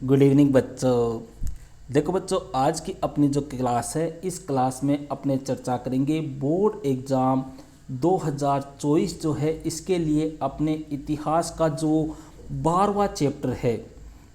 Good evening बच्चों। देखो बच्चों, आज की अपनी जो क्लास है, इस क्लास में अपने चर्चा करेंगे बोर्ड एग्ज़ाम 2024 जो है इसके लिए अपने इतिहास का जो 12वां चैप्टर है।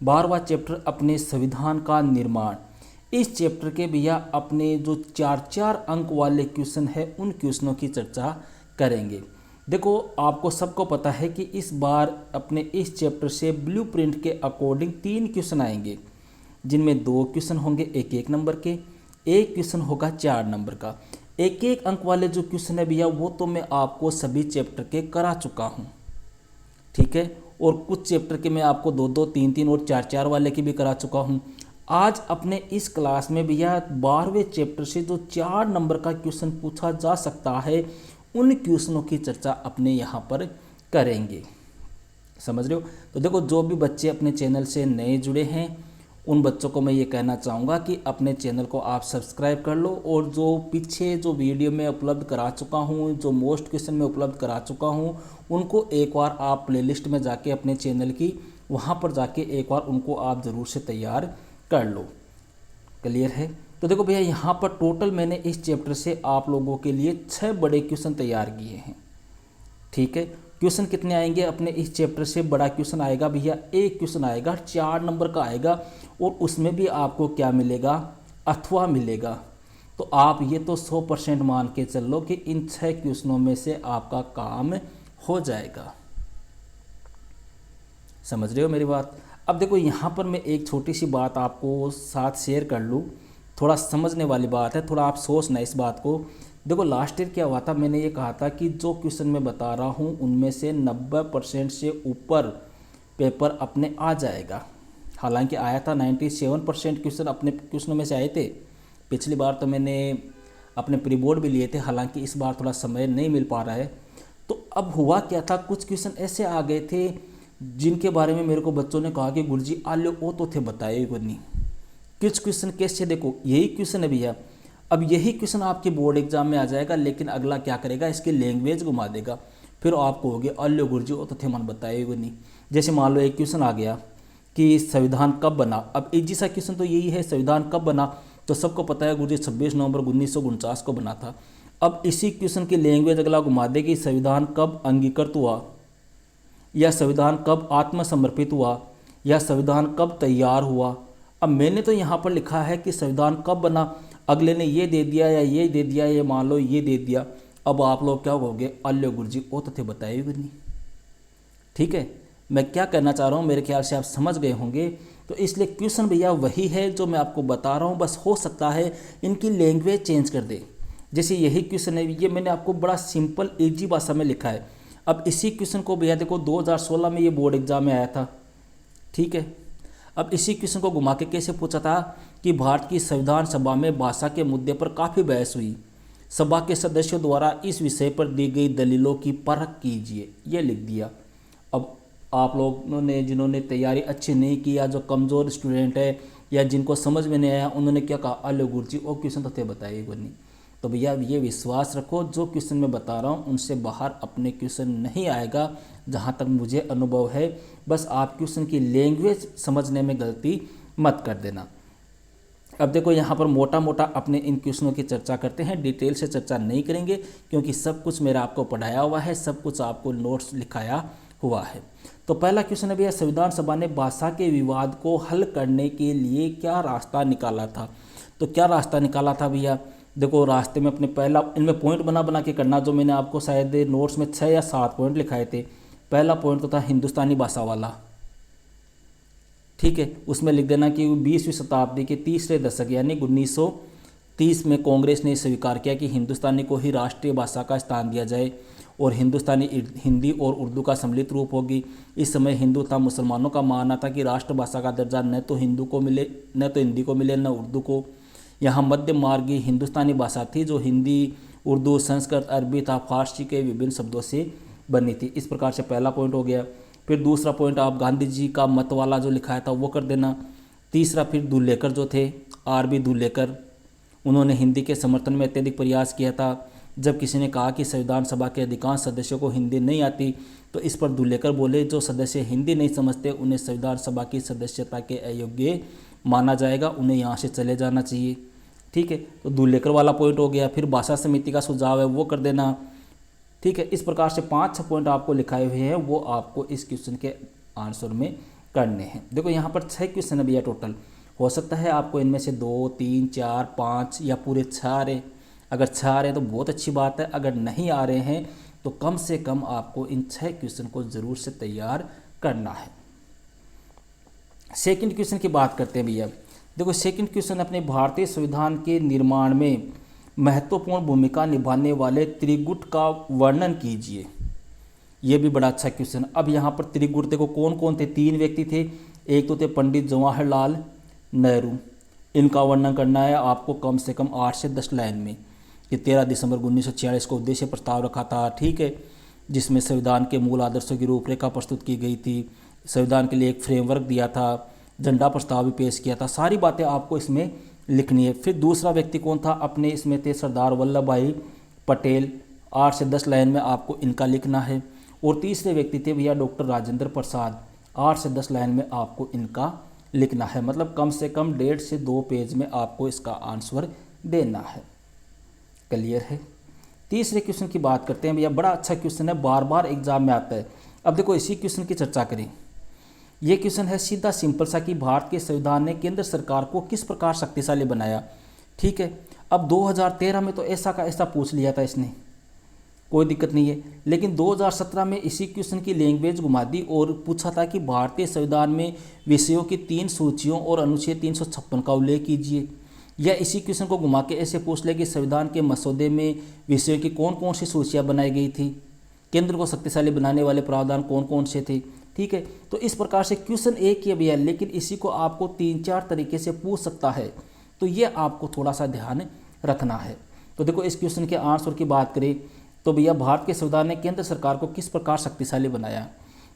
12वां चैप्टर अपने संविधान का निर्माण। इस चैप्टर के भैया अपने जो चार चार अंक वाले क्वेश्चन है उन क्वेश्चनों की चर्चा करेंगे। देखो, आपको सबको पता है कि इस बार अपने इस चैप्टर से ब्लूप्रिंट के अकॉर्डिंग 3 क्वेश्चन आएंगे, जिनमें 2 क्वेश्चन होंगे 1-1 नंबर के, एक क्वेश्चन होगा 4 नंबर का। 1-1 अंक वाले जो क्वेश्चन है भैया वो तो मैं आपको सभी चैप्टर के करा चुका हूँ, ठीक है। और कुछ चैप्टर के मैं आपको 2-2, 3-3 और 4-4 वाले की भी करा चुका हूँ। आज अपने इस क्लास में भैया 12वें चैप्टर से जो 4 नंबर का क्वेश्चन पूछा जा सकता है उन क्वेश्चनों की चर्चा अपने यहाँ पर करेंगे। समझ रहे हो? तो देखो, जो भी बच्चे अपने चैनल से नए जुड़े हैं उन बच्चों को मैं ये कहना चाहूँगा कि अपने चैनल को आप सब्सक्राइब कर लो, और जो पीछे जो वीडियो में उपलब्ध करा चुका हूँ, जो मोस्ट क्वेश्चन में उपलब्ध करा चुका हूँ, उनको एक बार आप प्लेलिस्ट में जाके अपने चैनल की वहाँ पर जाके एक बार उनको आप ज़रूर से तैयार कर लो। क्लियर है? तो देखो भैया, यहाँ पर टोटल मैंने इस चैप्टर से आप लोगों के लिए 6 बड़े क्वेश्चन तैयार किए हैं, ठीक है। क्वेश्चन कितने आएंगे अपने इस चैप्टर से? बड़ा क्वेश्चन आएगा भैया, एक क्वेश्चन आएगा 4 नंबर का आएगा, और उसमें भी आपको क्या मिलेगा? अथवा मिलेगा। तो आप ये तो 100% मान के चल लो कि इन 6 क्वेश्चनों में से आपका काम हो जाएगा। समझ रहे हो मेरी बात? अब देखो, यहाँ पर मैं एक छोटी सी बात आपको साथ शेयर कर लूँ, थोड़ा समझने वाली बात है, थोड़ा आप सोचना इस बात को। देखो, लास्ट ईयर क्या हुआ था, मैंने ये कहा था कि जो क्वेश्चन मैं बता रहा हूँ उनमें से 90% से ऊपर पेपर अपने आ जाएगा। हालांकि आया था 97% क्वेश्चन अपने क्वेश्चनों में से आए थे। पिछली बार तो मैंने अपने प्री बोर्ड भी लिए थे, हालांकि इस बार थोड़ा समय नहीं मिल पा रहा है। तो अब हुआ क्या था, कुछ क्वेश्चन ऐसे आ गए थे जिनके बारे में मेरे को बच्चों ने कहा कि गुरुजी आलो वो तो थे बताए को नहीं। कुछ क्वेश्चन कैसे, देखो यही क्वेश्चन है भैया, अब यही क्वेश्चन आपके बोर्ड एग्जाम में आ जाएगा, लेकिन अगला क्या करेगा, इसकी लैंग्वेज घुमा देगा। फिर आप कहोगे अल्लो गुरुजी वो तो थे मन बताए को नहीं। जैसे मान लो एक क्वेश्चन आ गया कि संविधान कब बना। अब इजी सा क्वेश्चन तो यही है, संविधान कब बना, तो सबको पता है गुरुजी 26 नवंबर 1949 को बना था। अब इसी क्वेश्चन की लैंग्वेज अगला घुमा दे कि संविधान कब अंगीकृत हुआ, या संविधान कब आत्मसमर्पित हुआ, या संविधान कब तैयार हुआ। अब मैंने तो यहाँ पर लिखा है कि संविधान कब बना, अगले ने ये दे दिया या ये दे दिया या मान लो ये दे दिया। अब आप लोग क्या कहोगे, अल्ले गुरुजी वो तो थे बताए भी नहीं। ठीक है, मैं क्या कहना चाह रहा हूँ मेरे ख्याल से आप समझ गए होंगे। तो इसलिए क्वेश्चन भैया वही है जो मैं आपको बता रहा हूँ, बस हो सकता है इनकी लैंग्वेज चेंज कर दे। जैसे यही क्वेश्चन है, ये मैंने आपको बड़ा सिंपल ईजी भाषा में लिखा है। अब इसी क्वेश्चन को भैया देखो 2016 में ये बोर्ड एग्जाम में आया था, ठीक है। अब इसी क्वेश्चन को घुमा के कैसे पूछा था कि भारत की संविधान सभा में भाषा के मुद्दे पर काफ़ी बहस हुई, सभा के सदस्यों द्वारा इस विषय पर दी गई दलीलों की परख कीजिए, ये लिख दिया। अब आप लोगों ने जिन्होंने तैयारी अच्छी नहीं की या जो कमज़ोर स्टूडेंट है या जिनको समझ में नहीं आया, उन्होंने क्या कहा, अल्ले गुरुजी वो क्वेश्चन तो थे बताइए को नहीं। तो भैया ये विश्वास रखो, जो क्वेश्चन मैं बता रहा हूँ उनसे बाहर अपने क्वेश्चन नहीं आएगा, जहाँ तक मुझे अनुभव है। बस आप क्वेश्चन की लैंग्वेज समझने में गलती मत कर देना। अब देखो, यहाँ पर मोटा मोटा अपने इन क्वेश्चनों की चर्चा करते हैं, डिटेल से चर्चा नहीं करेंगे क्योंकि सब कुछ मेरा आपको पढ़ाया हुआ है, सब कुछ आपको नोट्स लिखाया हुआ है। तो पहला क्वेश्चन है भैया, संविधान सभा ने भाषा के विवाद को हल करने के लिए क्या रास्ता निकाला था। तो क्या रास्ता निकाला था भैया, देखो रास्ते में अपने पहला, इनमें पॉइंट बना बना के करना, जो मैंने आपको शायद नोट्स में 6 या 7 पॉइंट लिखाए थे। पहला पॉइंट तो था हिंदुस्तानी भाषा वाला, ठीक है। उसमें लिख देना कि 20वीं शताब्दी के तीसरे दशक यानी 1930 में कांग्रेस ने स्वीकार किया कि हिंदुस्तानी को ही राष्ट्रीय भाषा का स्थान दिया जाए और हिंदुस्तानी हिंदी और उर्दू का सम्मिलित रूप होगी। इस समय हिंदू तथा मुसलमानों का मानना था कि राष्ट्रभाषा का दर्जा न तो हिंदू को मिले, न तो हिंदी को मिले, न उर्दू को। यहाँ मध्य मार्गी हिंदुस्तानी भाषा थी जो हिंदी, उर्दू, संस्कृत, अरबी तथा फारसी के विभिन्न शब्दों से बनी थी। इस प्रकार से पहला पॉइंट हो गया। फिर दूसरा पॉइंट आप गांधी जी का मत वाला जो लिखाया था वो कर देना। तीसरा फिर दुल्लेकर जो थे, आर बी दुल्लेकर, उन्होंने हिंदी के समर्थन में अत्यधिक प्रयास किया था। जब किसी ने कहा कि संविधान सभा के अधिकांश सदस्यों को हिंदी नहीं आती, तो इस पर दुलेकर बोले, जो सदस्य हिंदी नहीं समझते उन्हें संविधान सभा की सदस्यता के अयोग्य माना जाएगा, उन्हें यहाँ से चले जाना चाहिए। ठीक है, तो दुलेकर वाला पॉइंट हो गया। फिर भाषा समिति का सुझाव है वो कर देना। ठीक है, इस प्रकार से 5-6 पॉइंट आपको लिखाए हुए हैं, वो आपको इस क्वेश्चन के आंसर में करने हैं। देखो यहाँ पर 6 क्वेश्चन है भैया टोटल। हो सकता है आपको इनमें से 2, 3, 4, 5 या पूरे 6 आ रहे। अगर 6 आ रहे हैं तो बहुत अच्छी बात है, अगर नहीं आ रहे हैं तो कम से कम आपको इन 6 क्वेश्चन को ज़रूर से तैयार करना है। सेकंड क्वेश्चन की बात करते हैं भैया। देखो सेकंड क्वेश्चन अपने भारतीय संविधान के निर्माण में महत्वपूर्ण भूमिका निभाने वाले त्रिगुट का वर्णन कीजिए। ये भी बड़ा अच्छा क्वेश्चन। अब यहाँ पर त्रिगुट देखो कौन कौन थे, 3 व्यक्ति थे। एक तो थे पंडित जवाहरलाल नेहरू, इनका वर्णन करना है आपको कम से कम 8 से 10 लाइन में। कि 13 दिसंबर 1946 को उद्देश्य प्रस्ताव रखा था, ठीक है, जिसमें संविधान के मूल आदर्शों की रूपरेखा प्रस्तुत की गई थी, संविधान के लिए एक फ्रेमवर्क दिया था, झंडा प्रस्ताव भी पेश किया था। सारी बातें आपको इसमें लिखनी है। फिर दूसरा व्यक्ति कौन था, अपने इसमें थे सरदार वल्लभ भाई पटेल, 8 से 10 लाइन में आपको इनका लिखना है। और तीसरे व्यक्ति थे भैया डॉक्टर राजेंद्र प्रसाद, 8 से 10 लाइन में आपको इनका लिखना है। मतलब कम से कम 1.5 से 2 पेज में आपको इसका आंसर देना है। क्लियर है। तीसरे क्वेश्चन की बात करते हैं भैया, बड़ा अच्छा क्वेश्चन है, बार बार एग्जाम में आता है। अब देखो इसी क्वेश्चन की चर्चा करें। ये क्वेश्चन है सीधा सिंपल सा कि भारत के संविधान ने केंद्र सरकार को किस प्रकार शक्तिशाली बनाया। ठीक है, अब 2013 में तो ऐसा का ऐसा पूछ लिया था इसने, कोई दिक्कत नहीं है। लेकिन 2017 में इसी क्वेश्चन की लैंग्वेज घुमा दी और पूछा था कि भारतीय संविधान में विषयों की 3 सूचियों और अनुच्छेद 356 का उल्लेख कीजिए। या इसी क्वेश्चन को घुमा के ऐसे पूछ ले कि संविधान के मसौदे में विषयों की कौन कौन सी सूचियाँ बनाई गई थी, केंद्र को शक्तिशाली बनाने वाले प्रावधान कौन कौन से थे। ठीक है, तो इस प्रकार से क्वेश्चन एक ही है भैया, लेकिन इसी को आपको 3-4 तरीके से पूछ सकता है, तो ये आपको थोड़ा सा ध्यान रखना है। तो देखो इस क्वेश्चन के आंसर की बात करें तो भैया भारत के संविधान ने केंद्र सरकार को किस प्रकार शक्तिशाली बनाया,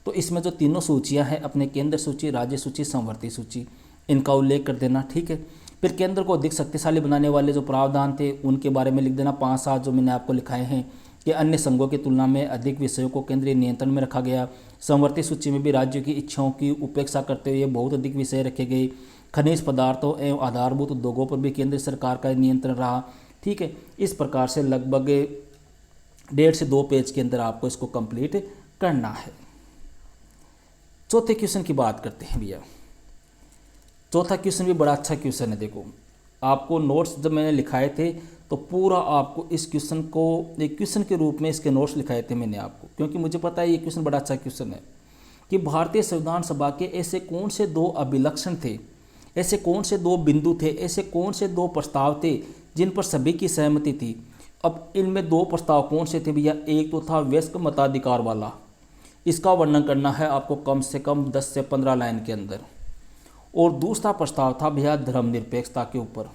तो इसमें जो तीनों सूचियां हैं अपने केंद्र सूची, राज्य सूची, संवर्ती सूची, इनका उल्लेख कर देना। ठीक है, फिर केंद्र को अधिक शक्तिशाली बनाने वाले जो प्रावधान थे उनके बारे में लिख देना, 5-7 जो मैंने आपको लिखाए हैं कि अन्य संघों की तुलना में अधिक विषयों को केंद्रीय नियंत्रण में रखा गया। संवर्ती सूची में भी राज्यों की इच्छाओं की उपेक्षा करते हुए बहुत अधिक विषय रखे गए। खनिज पदार्थों एवं आधारभूत उद्योगों पर भी केंद्र सरकार का नियंत्रण रहा। ठीक है, इस प्रकार से लगभग 1.5 से 2 पेज के अंदर आपको इसको कंप्लीट करना है। चौथे क्वेश्चन की बात करते हैं भैया। चौथा क्वेश्चन भी बड़ा अच्छा क्वेश्चन है। देखो आपको नोट्स जब मैंने लिखाए थे तो पूरा आपको इस क्वेश्चन को एक क्वेश्चन के रूप में इसके नोट्स लिखाए थे मैंने आपको, क्योंकि मुझे पता है ये क्वेश्चन बड़ा अच्छा क्वेश्चन है कि भारतीय संविधान सभा के ऐसे कौन से 2 अभिलक्षण थे, ऐसे कौन से 2 बिंदु थे, ऐसे कौन से 2 प्रस्ताव थे जिन पर सभी की सहमति थी। अब इनमें 2 प्रस्ताव कौन से थे भैया, एक तो था वयस्क मताधिकार वाला, इसका वर्णन करना है आपको कम से कम 10 से 15 लाइन के अंदर। और दूसरा प्रस्ताव था भैया धर्मनिरपेक्षता के ऊपर,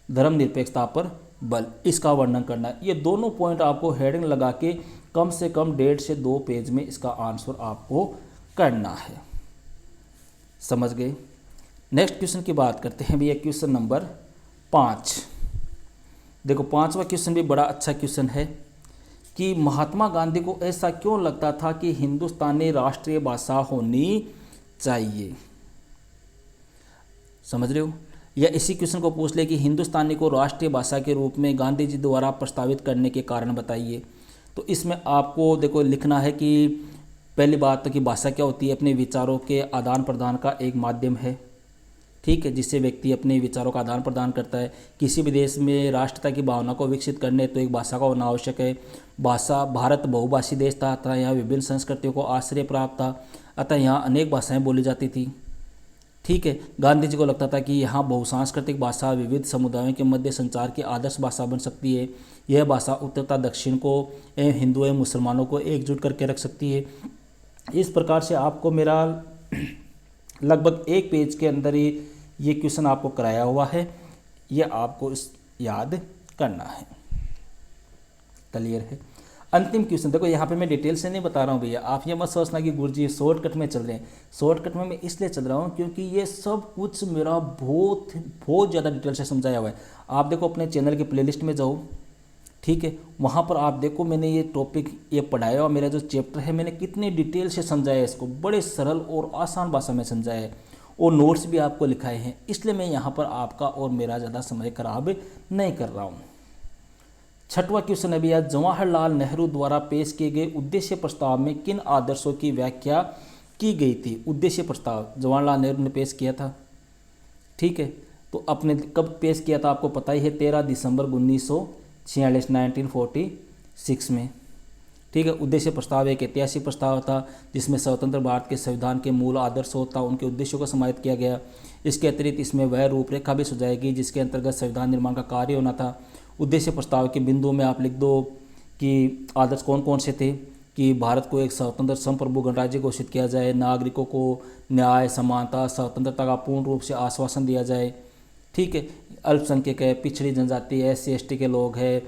धर्मनिरपेक्षता पर बल, इसका वर्णन करना है। ये दोनों पॉइंट आपको हेडिंग लगा के कम से कम 1.5 से 2 पेज में इसका आंसर आपको करना है। समझ गए। नेक्स्ट क्वेश्चन की बात करते हैं भैया, क्वेश्चन नंबर 5। देखो 5वां क्वेश्चन भी बड़ा अच्छा क्वेश्चन है कि महात्मा गांधी को ऐसा क्यों लगता था कि हिंदुस्तानी राष्ट्रीय भाषा होनी चाहिए। समझ रहे हो। या इसी क्वेश्चन को पूछ ले कि हिंदुस्तानी को राष्ट्रीय भाषा के रूप में गांधी जी द्वारा प्रस्तावित करने के कारण बताइए। तो इसमें आपको देखो लिखना है कि पहली बात तो कि भाषा क्या होती है, अपने विचारों के आदान प्रदान का एक माध्यम है। ठीक है, जिससे व्यक्ति अपने विचारों का आदान प्रदान करता है। किसी भी देश में राष्ट्रता की भावना को विकसित करने तो एक भाषा का होना आवश्यक है। भाषा, भारत बहुभाषी देश था, अतः यहाँ विभिन्न संस्कृतियों को आश्रय प्राप्त था, अतः यहाँ अनेक भाषाएं बोली जाती थी। ठीक है, गांधी जी को लगता था कि यहाँ बहुसांस्कृतिक भाषा विविध समुदायों के मध्य संचार की आदर्श भाषा बन सकती है। यह भाषा उत्तर तथा दक्षिण को एवं हिंदू एवं मुसलमानों को एकजुट करके रख सकती है। इस प्रकार से आपको मेरा लगभग 1 पेज के अंदर ही ये क्वेश्चन आपको कराया हुआ है, ये आपको याद करना है। क्लियर है। अंतिम क्वेश्चन देखो, यहाँ पे मैं डिटेल से नहीं बता रहा हूँ भैया, आप ये मत सोचना कि गुरुजी शॉर्टकट में चल रहे हैं। शॉर्टकट में मैं इसलिए चल रहा हूँ क्योंकि ये सब कुछ मेरा बहुत ज़्यादा डिटेल से समझाया हुआ है। आप देखो अपने चैनल के प्लेलिस्ट में जाओ, ठीक है, वहाँ पर आप देखो मैंने ये टॉपिक ये पढ़ाया और मेरा जो चैप्टर है मैंने कितने डिटेल से समझाया, इसको बड़े सरल और आसान भाषा में समझाया है और नोट्स भी आपको लिखाए हैं, इसलिए मैं यहाँ पर आपका और मेरा ज़्यादा समय खराब नहीं कर रहा हूँ। छठवां क्वेश्चन है भैया, जवाहरलाल नेहरू द्वारा पेश किए गए उद्देश्य प्रस्ताव में किन आदर्शों की व्याख्या की गई थी? उद्देश्य प्रस्ताव जवाहरलाल नेहरू ने पेश किया था, ठीक है, तो अपने कब पेश किया था आपको पता ही है, 13 दिसंबर 1946 1946 में, ठीक है। उद्देश्य प्रस्ताव एक ऐतिहासिक प्रस्ताव था जिसमें स्वतंत्र भारत के संविधान के मूल आदर्शों तथा उनके उद्देश्यों को समाहित किया गया। इसके अतिरिक्त इसमें वह रूपरेखा भी सुझाई गई जिसके अंतर्गत संविधान निर्माण का कार्य होना था। उद्देश्य प्रस्ताव के बिंदुओं में आप लिख दो कि आदर्श कौन कौन से थे, कि भारत को एक स्वतंत्र संप्रभु गणराज्य घोषित किया जाए, नागरिकों को न्याय, समानता, स्वतंत्रता का पूर्ण रूप से आश्वासन दिया जाए, ठीक है। अल्पसंख्यक है, पिछड़ी जनजाति है, SC ST के लोग हैं,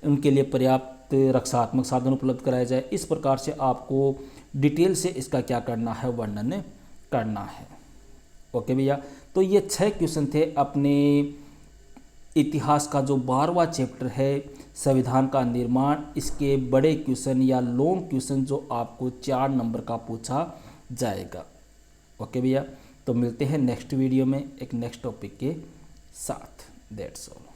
उनके लिए पर्याप्त रक्षात्मक साधन उपलब्ध कराए जाए। इस प्रकार से आपको डिटेल से इसका क्या करना है, वर्णन करना है। ओके भैया, तो ये 6 क्वेश्चन थे अपने इतिहास का जो 12वां चैप्टर है संविधान का निर्माण, इसके बड़े क्वेश्चन या लॉन्ग क्वेश्चन जो आपको 4 नंबर का पूछा जाएगा। ओके भैया, तो मिलते हैं नेक्स्ट वीडियो में एक नेक्स्ट टॉपिक के साथ। That's all.